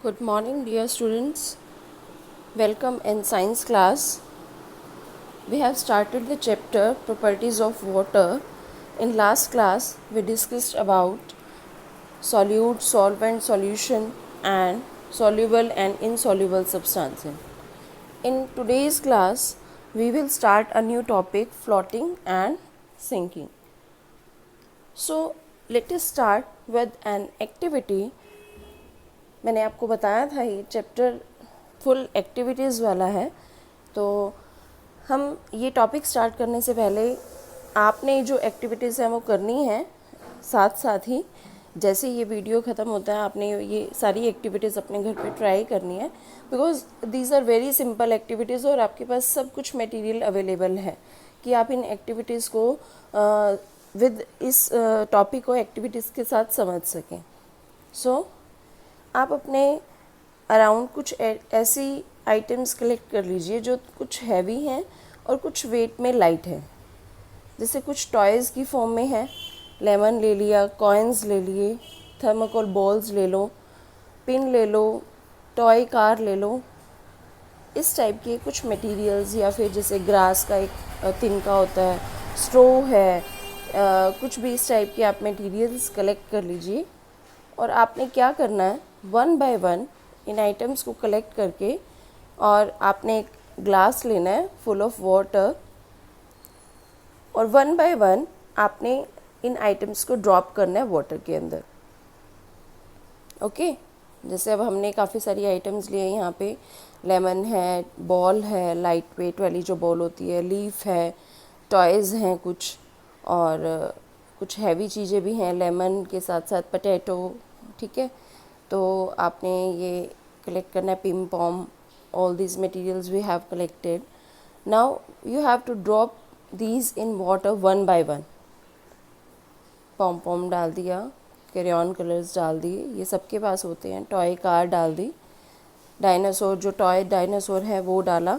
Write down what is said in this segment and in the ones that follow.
Good morning, dear students. Welcome in science class. We have started the chapter Properties of Water. In last class, we discussed about solute, solvent, solution, and soluble and insoluble substances. In today's class, we will start a new topic floating and sinking. So, let us start with an activity. मैंने आपको बताया था ये chapter full activities वाला है, तो हम ये टॉपिक स्टार्ट करने से पहले आपने जो एक्टिविटीज़ हैं वो करनी है। साथ साथ ही जैसे ये वीडियो ख़त्म होता है आपने ये सारी एक्टिविटीज़ अपने घर पे ट्राई करनी है, because these are very simple activities और आपके पास सब कुछ मटेरियल अवेलेबल है कि आप इन एक्टिविटीज़ को विद इस टॉपिक को एक्टिविटीज़ के साथ समझ सकें। सो आप अपने अराउंड कुछ ऐसी आइटम्स कलेक्ट कर लीजिए जो कुछ हैवी हैं और कुछ वेट में लाइट है। जैसे कुछ टॉयज़ की फॉर्म में है, लेमन ले लिया, कॉइन्स ले लिए, थर्माकोल बॉल्स ले लो, पिन ले लो, टॉय कार ले लो। इस टाइप के कुछ मटेरियल्स, या फिर जैसे ग्रास का एक तिनका होता है, स्ट्रो है, कुछ भी इस टाइप के आप मटेरियल्स कलेक्ट कर लीजिए। और आपने क्या करना है, one by one in items को कलेक्ट करके और आपने एक ग्लास लेना है फुल ऑफ वाटर और वन बाय वन आपने इन आइटम्स को ड्रॉप करना है वाटर के अंदर। ओके, जैसे अब हमने काफ़ी सारी आइटम्स लिए हैं। यहाँ पे लेमन है, बॉल है लाइट वेट वाली जो बॉल होती है, लीफ है, टॉयज़ हैं कुछ, और कुछ हैवी चीज़ें भी हैं लेमन के साथ साथ पोटैटो। ठीक है, तो आपने ये कलेक्ट करना है, पिम pom, all these materials we have collected. Now you have to drop these in water one by one. Pom pom डाल दिया, क्रेयॉन कलर्स डाल दिए, ये सबके पास होते हैं, टॉय कार डाल दी, डायनासोर जो टॉय डायनासोर है वो डाला।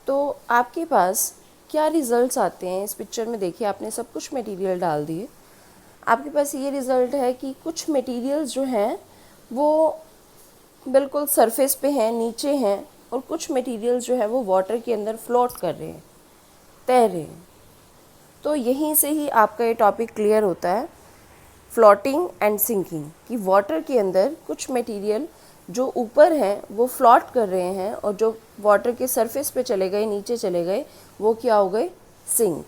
तो आपके पास क्या रिज़ल्ट्स आते हैं इस पिक्चर में देखिए, आपने सब कुछ मटेरियल डाल दिए। आपके पास ये रिज़ल्ट है कि कुछ मटेरियल्स जो हैं वो बिल्कुल सरफेस पे हैं, नीचे हैं, और कुछ मटेरियल्स जो है वो वाटर के अंदर फ्लोट कर रहे हैं, तैर रहे हैं। तो यहीं से ही आपका ये टॉपिक क्लियर होता है, फ्लोटिंग एंड सिंकिंग, कि वाटर के अंदर कुछ मटेरियल जो ऊपर हैं वो फ्लोट कर रहे हैं और जो वाटर के सरफेस पे चले गए, नीचे चले गए, वो क्या हो गए, सिंक।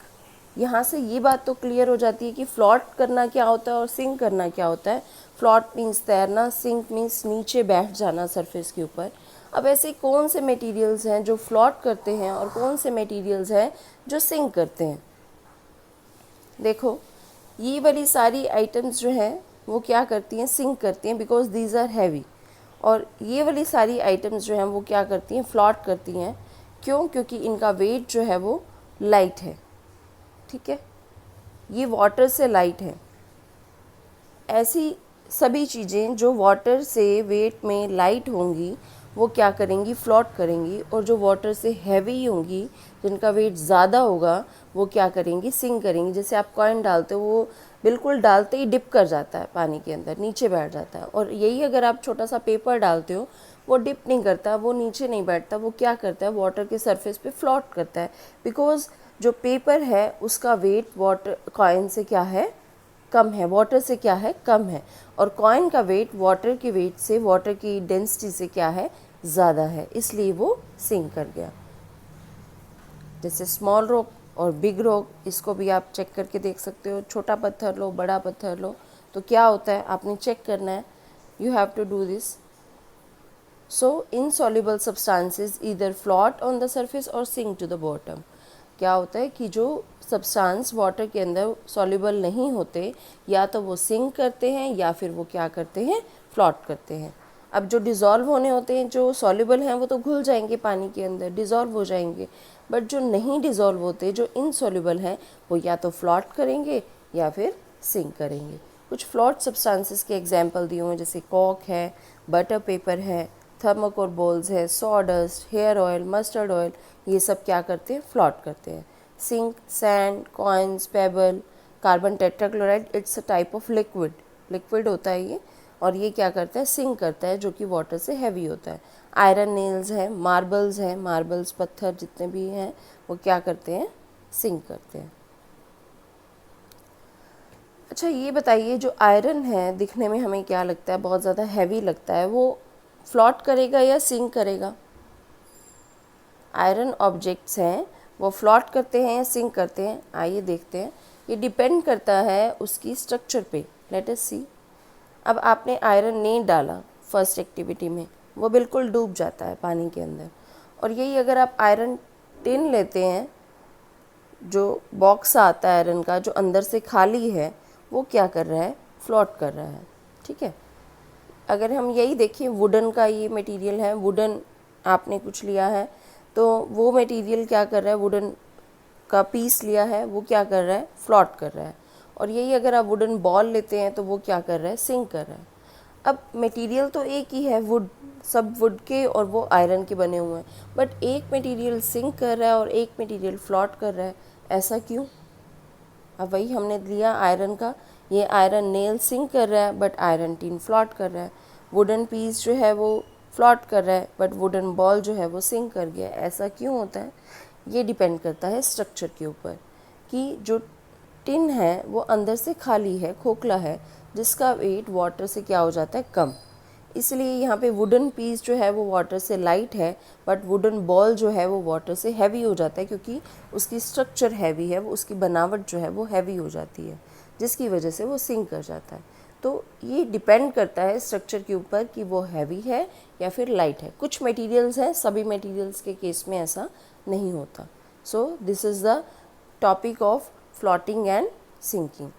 यहाँ से ये बात तो क्लियर हो जाती है कि फ्लोट करना क्या होता है और सिंक करना क्या होता है। फ्लोट मीन्स तैरना, सिंक मीन्स नीचे बैठ जाना सरफेस के ऊपर। अब ऐसे कौन से मटेरियल्स हैं जो फ्लोट करते हैं और कौन से मटेरियल्स हैं जो सिंक करते हैं। देखो, ये वाली सारी आइटम्स जो हैं वो क्या करती हैं, सिंक करती हैं, बिकॉज दीज आर हैवी। और ये वाली सारी आइटम्स जो हैं वो क्या करती हैं, फ्लोट करती हैं। क्यों? क्योंकि इनका वेट जो है वो लाइट है। ठीक है, ये वाटर से लाइट है। ऐसी सभी चीज़ें जो वाटर से वेट में लाइट होंगी वो क्या करेंगी, फ्लोट करेंगी, और जो वाटर से हैवी होंगी, जिनका वेट ज़्यादा होगा, वो क्या करेंगी, सिंक करेंगी। जैसे आप कॉइन डालते हो, वो बिल्कुल डालते ही डिप कर जाता है पानी के अंदर, नीचे बैठ जाता है। और यही अगर आप छोटा सा पेपर डालते हो, वो डिप नहीं करता, वो नीचे नहीं बैठता, वो क्या करता है, वाटर के सरफेस पे फ्लोट करता है। बिकॉज जो पेपर है उसका वेट वाटर कॉइन से क्या है, कम है, वाटर से क्या है, कम है। और कॉइन का वेट वाटर के वेट से, वाटर की डेंसिटी से क्या है, ज़्यादा है, इसलिए वो सिंक कर गया। जैसे स्मॉल रॉक और बिग रॉक, इसको भी आप चेक करके देख सकते हो। छोटा पत्थर लो, बड़ा पत्थर लो, तो क्या होता है आपने चेक करना है। You have to do this. So insoluble substances either float on the surface और सिंक टू द बॉटम। क्या होता है कि जो सब्सटेंस वाटर के अंदर सॉल्युबल नहीं होते, या तो वो सिंक करते हैं या फिर वो क्या करते हैं, फ्लोट करते हैं। अब जो डिज़ोल्व होने होते हैं, जो सॉल्युबल हैं, वो तो घुल जाएंगे पानी के अंदर, डिज़ोल्व हो जाएंगे। बट जो नहीं डिज़ोल्व होते, जो इनसॉल्युबल हैं, वो या तो फ्लोट करेंगे या फिर सिंक करेंगे। कुछ फ्लोट सब्सटेंसेस के एग्जांपल दिए हुए हैं, जैसे कॉक है, बटर पेपर है, थर्माकोल बॉल्स है, sawdust, hair oil, mustard oil, ये सब क्या करते हैं, फ्लोट करते हैं। Sink, sand, coins, pebble, carbon tetrachloride, it's a type of liquid, liquid होता है ये, और ये क्या करता है, सिंक करता है, जो कि वाटर से हैवी होता है। आयरन नेल्स है, मार्बल्स है, मार्बल्स पत्थर जितने भी हैं वो क्या करते हैं, सिंक करते हैं। अच्छा ये बताइए, जो आयरन है दिखने में हमें क्या लगता है, बहुत ज़्यादा हैवी लगता है, वो फ्लोट करेगा या सिंक करेगा? आयरन ऑब्जेक्ट्स हैं वो फ्लोट करते हैं या सिंक करते हैं? आइए देखते हैं। ये डिपेंड करता है उसकी स्ट्रक्चर पे। लेट अस सी। अब आपने आयरन नहीं डाला फर्स्ट एक्टिविटी में, वो बिल्कुल डूब जाता है पानी के अंदर। और यही अगर आप आयरन टिन लेते हैं, जो बॉक्स आता है आयरन का, जो अंदर से खाली है, वो क्या कर रहा है, फ्लोट कर रहा है। ठीक है। अगर हम यही देखिए, वुडन का ये मटेरियल है, वुडन आपने कुछ लिया है तो वो मटेरियल क्या कर रहा है, वुडन का पीस लिया है, वो क्या कर रहा है, फ्लोट कर रहा है। और यही अगर आप वुडन बॉल लेते हैं तो वो क्या कर रहा है, सिंक कर रहा है। अब मटेरियल तो एक ही है, वुड, सब वुड के और वो आयरन के बने हुए हैं, बट एक मटेरियल सिंक कर रहा है और एक मटेरियल फ्लोट कर रहा है। ऐसा क्यों? अब वही हमने लिया आयरन का, ये आयरन नेल सिंक कर रहा है बट आयरन टिन फ्लोट कर रहा है। वुडन पीस जो है वो फ्लोट कर रहा है बट वुडन बॉल जो है वो सिंक कर गया। ऐसा क्यों होता है? ये डिपेंड करता है स्ट्रक्चर के ऊपर, कि जो टिन है वो अंदर से खाली है, खोखला है, जिसका वेट वाटर से क्या हो जाता है, कम। इसलिए यहाँ पे वुडन पीस जो है वो वाटर से लाइट है, बट वुडन बॉल जो है वो वाटर से हैवी हो जाता है, क्योंकि उसकी स्ट्रक्चर हैवी है, वो उसकी बनावट जो है वो हैवी हो जाती है, जिसकी वजह से वो सिंक कर जाता है। तो ये डिपेंड करता है स्ट्रक्चर के ऊपर कि वो हैवी है या फिर लाइट है। कुछ मटेरियल्स हैं, सभी मटेरियल्स के केस में ऐसा नहीं होता। So this is the topic of floating and sinking.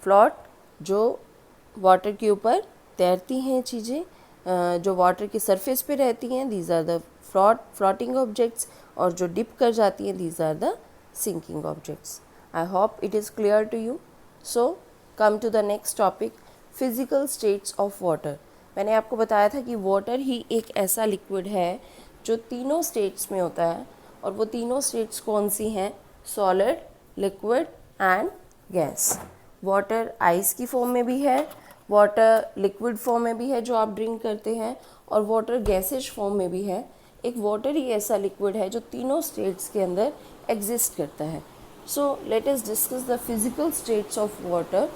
Float, जो वाटर के ऊपर तैरती हैं चीज़ें, जो वाटर की सरफेस पे रहती हैं, these are the floating objects, और जो डिप कर जाती हैं, these are the sinking objects. I hope it is clear to you. So come to the next topic, physical states of water. मैंने आपको बताया था कि वाटर ही एक ऐसा लिक्विड है जो तीनों स्टेट्स में होता है, और वो तीनों स्टेट्स कौन सी हैं, solid, liquid and gas. Water ice की फॉर्म में भी है, वाटर लिक्विड फॉर्म में भी है जो आप ड्रिंक करते हैं, और वाटर गैसेज फॉर्म में भी है। एक वाटर ही ऐसा लिक्विड है जो तीनों स्टेट्स के अंदर एग्जिस्ट करता है। So let us discuss the physical states of water.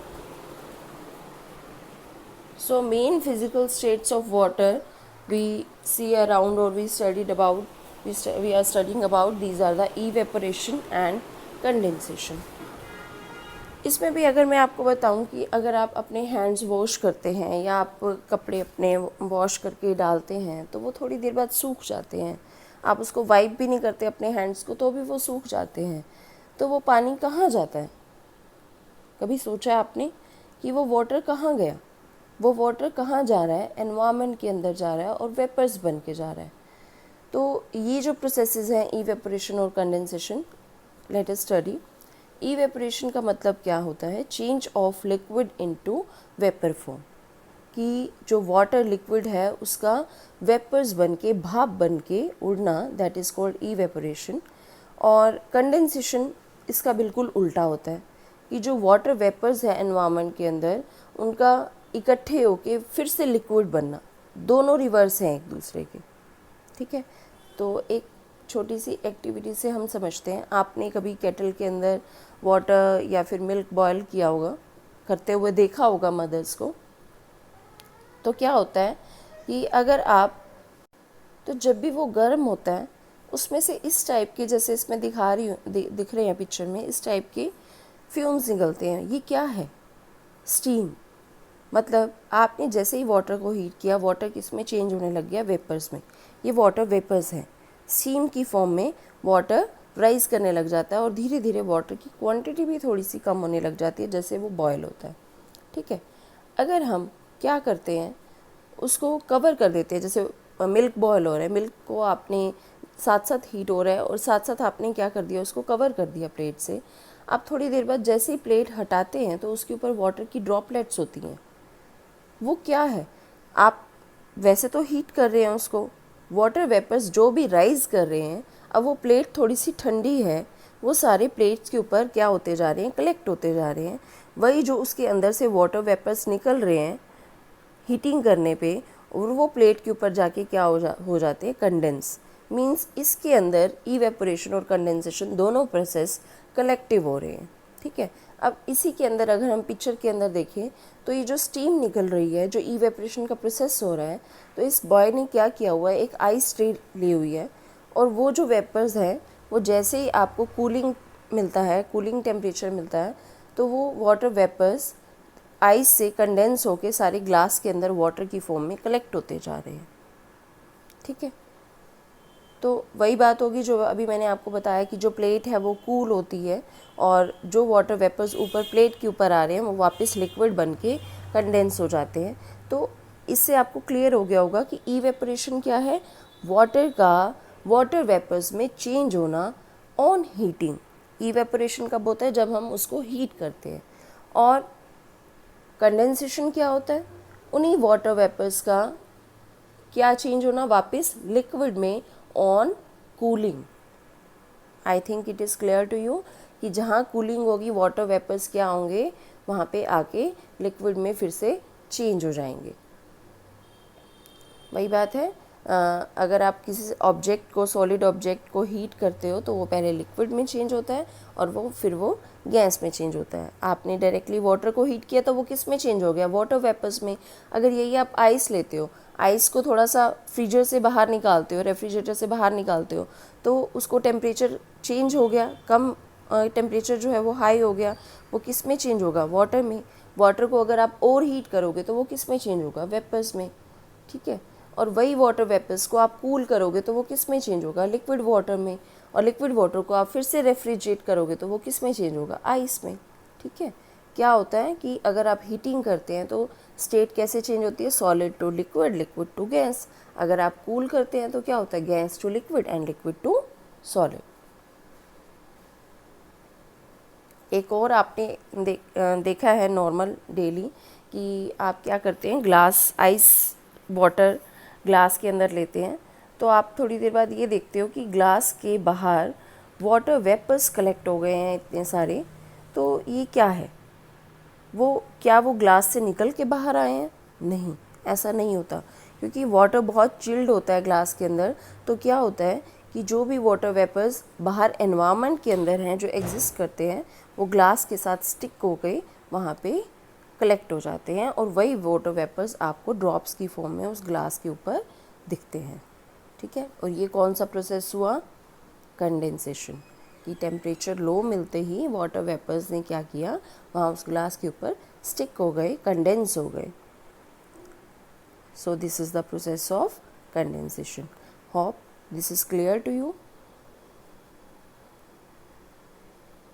So main physical states of water we see around, or we studied about, we are studying about, these are the evaporation and condensation. इसमें भी अगर मैं आपको बताऊं कि अगर आप अपने हैंड्स वॉश करते हैं या आप कपड़े अपने वॉश करके डालते हैं तो वो थोड़ी देर बाद सूख जाते हैं। आप उसको वाइप भी नहीं करते अपने हैंड्स को तो भी वो सूख जाते हैं। तो वो पानी कहाँ जाता है? कभी सोचा है आपने कि वो वाटर कहाँ गया? वो वाटर कहाँ जा रहा है? एनवायरनमेंट के अंदर जा रहा है और वेपर्स बन के जा रहा है। तो ये जो प्रोसेसेस हैं, इवेपोरेशन और condensation, let us study. Evaporation का मतलब क्या होता है? Change of liquid into vapour form, कि जो वाटर लिक्विड है उसका वेपर्स बन के, भाप बन के उड़ना, दैट इज़ कॉल्ड इवेपोरेशन। और कंडेंसेशन इसका बिल्कुल उल्टा होता है, कि जो वाटर वेपर्स है एनवायरनमेंट के अंदर, उनका इकट्ठे होके फिर से लिक्विड बनना। दोनों रिवर्स हैं एक दूसरे के। ठीक है। तो एक छोटी सी एक्टिविटी से हम समझते हैं। आपने कभी केटल के अंदर वाटर या फिर मिल्क बॉयल किया होगा, करते हुए देखा होगा मदर्स को। तो क्या होता है कि अगर आप, तो जब भी वो गर्म होता है उसमें से इस टाइप के, जैसे इसमें दिख रहे हैं पिक्चर में, इस टाइप के फ्यूम्स निकलते हैं। ये क्या है? स्टीम। मतलब आपने जैसे ही वाटर को हीट किया, वाटर किस में चेंज होने लग गया? वेपर्स में। ये वाटर वेपर्स हैं। स्टीम की फॉर्म में वाटर राइज करने लग जाता है और धीरे धीरे वाटर की क्वांटिटी भी थोड़ी सी कम होने लग जाती है जैसे वो बॉयल होता है। ठीक है। अगर हम क्या करते हैं, उसको कवर कर देते हैं। जैसे मिल्क बॉयल हो रहा है, मिल्क को आपने साथ साथ हीट हो रहा है और साथ साथ आपने क्या कर दिया, उसको कवर कर दिया प्लेट से। आप थोड़ी देर बाद जैसे ही प्लेट हटाते हैं तो उसके ऊपर वाटर की ड्रॉपलेट्स होती हैं। वो क्या है? आप वैसे तो हीट कर रहे हैं उसको, वाटर वेपर्स जो भी राइज कर रहे हैं, अब वो प्लेट थोड़ी सी ठंडी है, वो सारे प्लेट्स के ऊपर क्या होते जा रहे हैं? कलेक्ट होते जा रहे हैं। वही जो उसके अंदर से वाटर वेपर्स निकल रहे हैं, हीटिंग करने पे और वो प्लेट के ऊपर जाके क्या हो जाते हैं, कंडेंस। मीन्स इसके अंदर इवेपोरेशन और कंडेंसेशन दोनों प्रोसेस कलेक्टिव हो रहे हैं। ठीक है, अब इसी के अंदर अगर हम पिक्चर के अंदर देखें तो ये जो स्टीम निकल रही है, जो इवेपोरेशन का प्रोसेस हो रहा है, तो इस बॉय ने क्या किया हुआ है, एक आइस ट्रे ली हुई है, और वो जो वेपर्स हैं वो जैसे ही आपको कूलिंग मिलता है, कूलिंग टेम्परेचर मिलता है, तो वो वाटर वेपर्स आइस से कंडेंस होके सारे ग्लास के अंदर वाटर की फॉर्म में कलेक्ट होते जा रहे हैं। ठीक है, तो वही बात होगी जो अभी मैंने आपको बताया कि जो प्लेट है वो कूल होती है और जो वाटर वेपर्स ऊपर प्लेट के ऊपर आ रहे हैं वो वापस लिक्विड बन के कंडेंस हो जाते हैं। तो इससे आपको क्लियर हो गया होगा कि इवेपोरेशन क्या है, वाटर का वाटर वेपर्स में चेंज होना ऑन हीटिंग। इवेपोरेशन कब होता है, जब हम उसको हीट करते हैं। और कंडेंसेशन क्या होता है, उन्हीं वाटर वेपर्स का क्या चेंज होना, वापस लिक्विड में on cooling. I think it is clear to you कि जहाँ कूलिंग होगी वाटर वेपर्स क्या होंगे, वहाँ पे आके लिक्विड में फिर से चेंज हो जाएंगे। वही बात है, अगर आप किसी ऑब्जेक्ट को, सॉलिड ऑब्जेक्ट को हीट करते हो तो वो पहले लिक्विड में चेंज होता है और फिर वो गैस में चेंज होता है। आपने डायरेक्टली वाटर को हीट किया तो वो किस में चेंज हो गया, वाटर वेपर्स में। अगर यही आप आइस लेते हो, आइस को थोड़ा सा फ्रीजर से बाहर निकालते हो, रेफ्रिजरेटर से बाहर निकालते हो, तो उसको टेम्परेचर चेंज हो गया, कम टेम्परेचर जो है वो हाई हो गया, वो किस में चेंज होगा, वाटर में। वाटर को अगर आप और हीट करोगे तो वो किस में चेंज होगा, वेपर्स में। ठीक है, और वही वाटर वेपर्स को आप कूल करोगे तो वो किस में चेंज होगा, लिक्विड वाटर में। और लिक्विड वाटर को आप फिर से रेफ्रिजरेट करोगे तो वो किस में चेंज होगा, आइस में। ठीक है, क्या होता है कि अगर आप हीटिंग करते हैं तो स्टेट कैसे चेंज होती है, solid to liquid, liquid to gas. अगर आप कूल करते हैं तो क्या होता है, gas to liquid and liquid to solid. एक और आपने देखा है नॉर्मल डेली कि आप क्या करते हैं, ग्लास आइस वाटर ग्लास के अंदर लेते हैं, तो आप थोड़ी देर बाद ये देखते हो कि ग्लास के बाहर वाटर वेपर्स कलेक्ट हो गए हैं इतने सारे। तो ये क्या है, क्या वो ग्लास से निकल के बाहर आए हैं, नहीं, ऐसा नहीं होता, क्योंकि वाटर बहुत चिल्ड होता है ग्लास के अंदर। तो क्या होता है कि जो भी वाटर वेपर्स बाहर एनवायरनमेंट के अंदर हैं, जो एग्जिस्ट करते हैं, वो ग्लास के साथ स्टिक हो गए वहाँ पे कलेक्ट हो जाते हैं, और वही वाटर वेपर्स आपको ड्रॉप्स की फॉर्म में उस ग्लास के ऊपर दिखते हैं। ठीक है, और ये कौन सा प्रोसेस हुआ, कंडेंसेशन। कि टेम्परेचर लो मिलते ही वाटर वेपर्स ने क्या किया, वहाँ उस ग्लास के ऊपर स्टिक हो गए, कंडेंस हो गए। सो this is the process of condensation. Hope this is clear to you.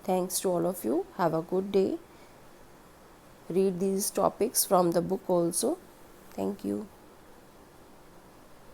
Thanks to all of you. Have a good day. Read these topics from the book also. Thank you.